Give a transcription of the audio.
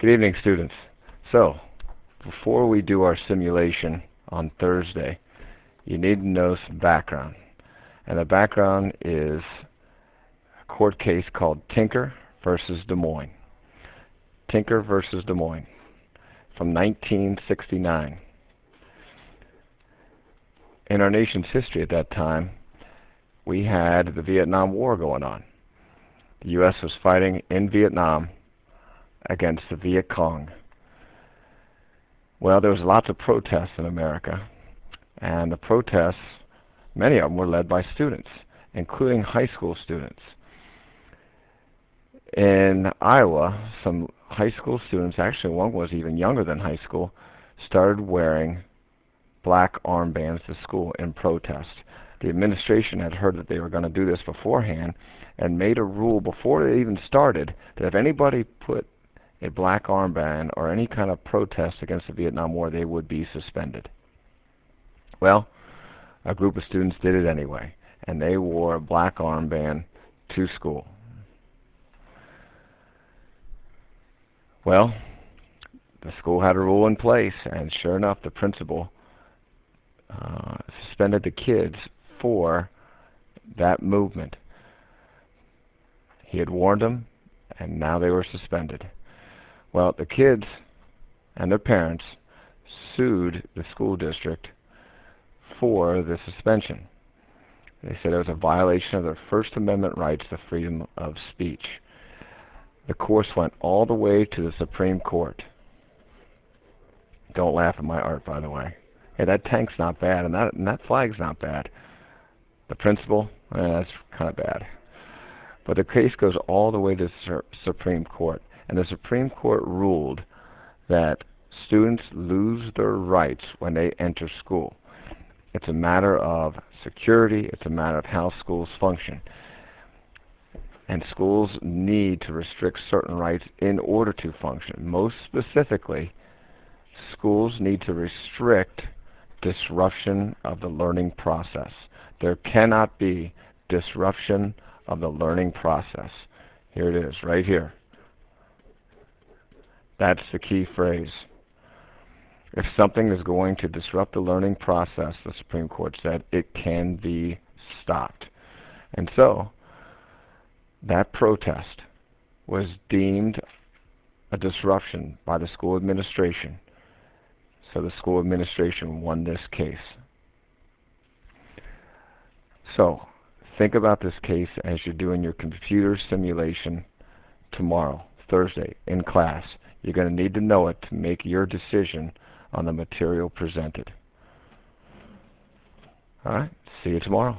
Good evening, students. So, before we do our simulation on Thursday, you need to know some background. And the background is a court case called Tinker versus Des Moines. Tinker versus Des Moines from 1969. In our nation's history at that time, we had the Vietnam War going on. The U.S. was fighting in Vietnam against the Viet Cong. Well, there was lots of protests in America, and the protests, many of them were led by students, including high school students. In Iowa, some high school students, actually one was even younger than high school, started wearing black armbands to school in protest. The administration had heard that they were going to do this beforehand and made a rule before they even started that if anybody put a black armband or any kind of protest against the Vietnam War, they would be suspended. Well, a group of students did it anyway, and they wore a black armband to school. Well, the school had a rule in place, and sure enough, the principal suspended the kids for that movement. He had warned them, and now they were suspended. Well, the kids and their parents sued the school district for the suspension. They said it was a violation of their First Amendment rights to freedom of speech. The course went all the way to the Supreme Court. Don't laugh at my art, by the way. Hey, that tank's not bad, and that flag's not bad. The principal, that's kind of bad. But the case goes all the way to the Supreme Court. And the Supreme Court ruled that students lose their rights when they enter school. It's a matter of security. It's a matter of how schools function. And schools need to restrict certain rights in order to function. Most specifically, schools need to restrict disruption of the learning process. There cannot be disruption of the learning process. Here it is, right here. That's the key phrase. If something is going to disrupt the learning process, the Supreme Court said, it can be stopped. And so, that protest was deemed a disruption by the school administration. So the school administration won this case. So, think about this case as you're doing your computer simulation tomorrow, Thursday, in class. You're going to need to know it to make your decision on the material presented. All right, see you tomorrow.